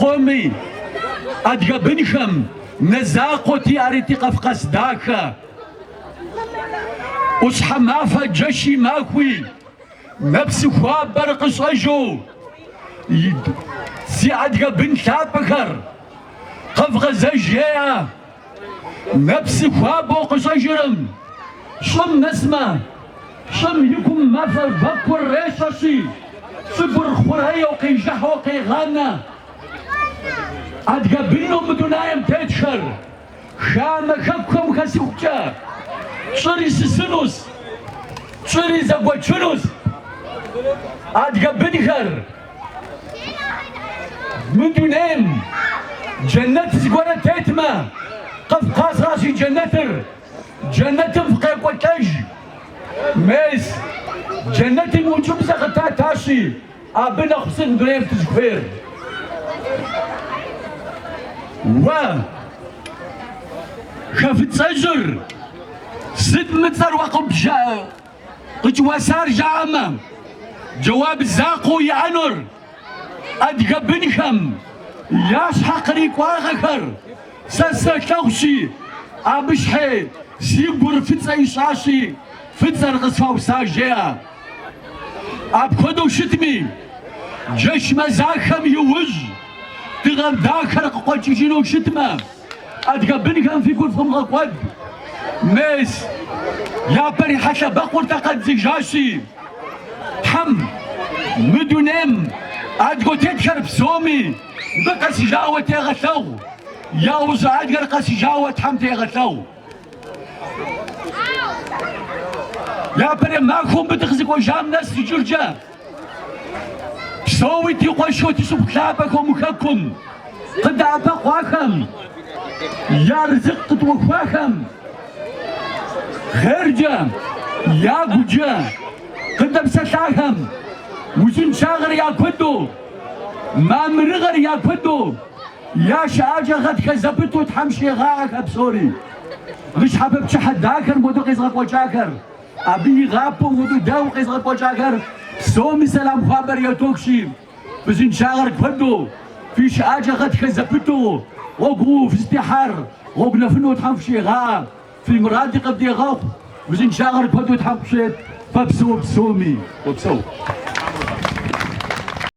قومي أدقبنكم نزاقتي أريتي قفقس داكا أصحى ما فجشي ماكوي نفس خواب برقص أجو سي أدقبن ثابكر قفق زجيا نفس خواب وقص أجرم شم نسمة شم يكم ما فبكر ريشاشي صبر خوريا وقي جح وقي غانا أدقبنو مدنايم تتشر خاما خبكم خسوكتا شري سسنوس شري زبوتشنوس أدقبنخر مدنايم جنة زقورة تيتما قف قاس راسي جنتر جنة فقيق وتج ميس جنة موجب زغتا تاشي أبنا خصن دريم تزكفير و خفت سجر ست متر وقب وسار جامع جواب الزاقو يعنر أدقبنكم ياش حقريك واغكر ساسا توشي أبشحي سيبور فتسا يشاشي فتسا رقصفا وساجيا أبخدو شتمي جيش مزاخم يوج تغم داخل قوتي جينو شتمه أدقبنكم في كل فم غقود ميس يا بري حتى بقول تقد زجاشي حم مدونم أدقو تذكر بسومي بقى سجاوة تغثو يا وزا أدقر قا سجاوة حم تغثو يا بري ماكم بتخزق وجام ناس جرجا سوي تيقوشو تسوب كلابكم وكاكم قد أبق واكم يا رزقت وفاكم خرجة يا قجة قد بسلاكم وزن شاغر يا كدو ما مرغر يا كدو يا شاجة غد كذبت وتحمشي غاك بسوري مش حابب شحد داكر مودو قيزغك وجاكر أبي غابو مودو داو قيزغك وجاكر سومي سلام خابر يا توكشي وزن شاغر كدو في شاجة غد كذبتو وقو في استحار وقنا فنو تحمشي غا في مرادق بدي غاق وزن شاغر كدو تحمشي فبسو بسومي وبسو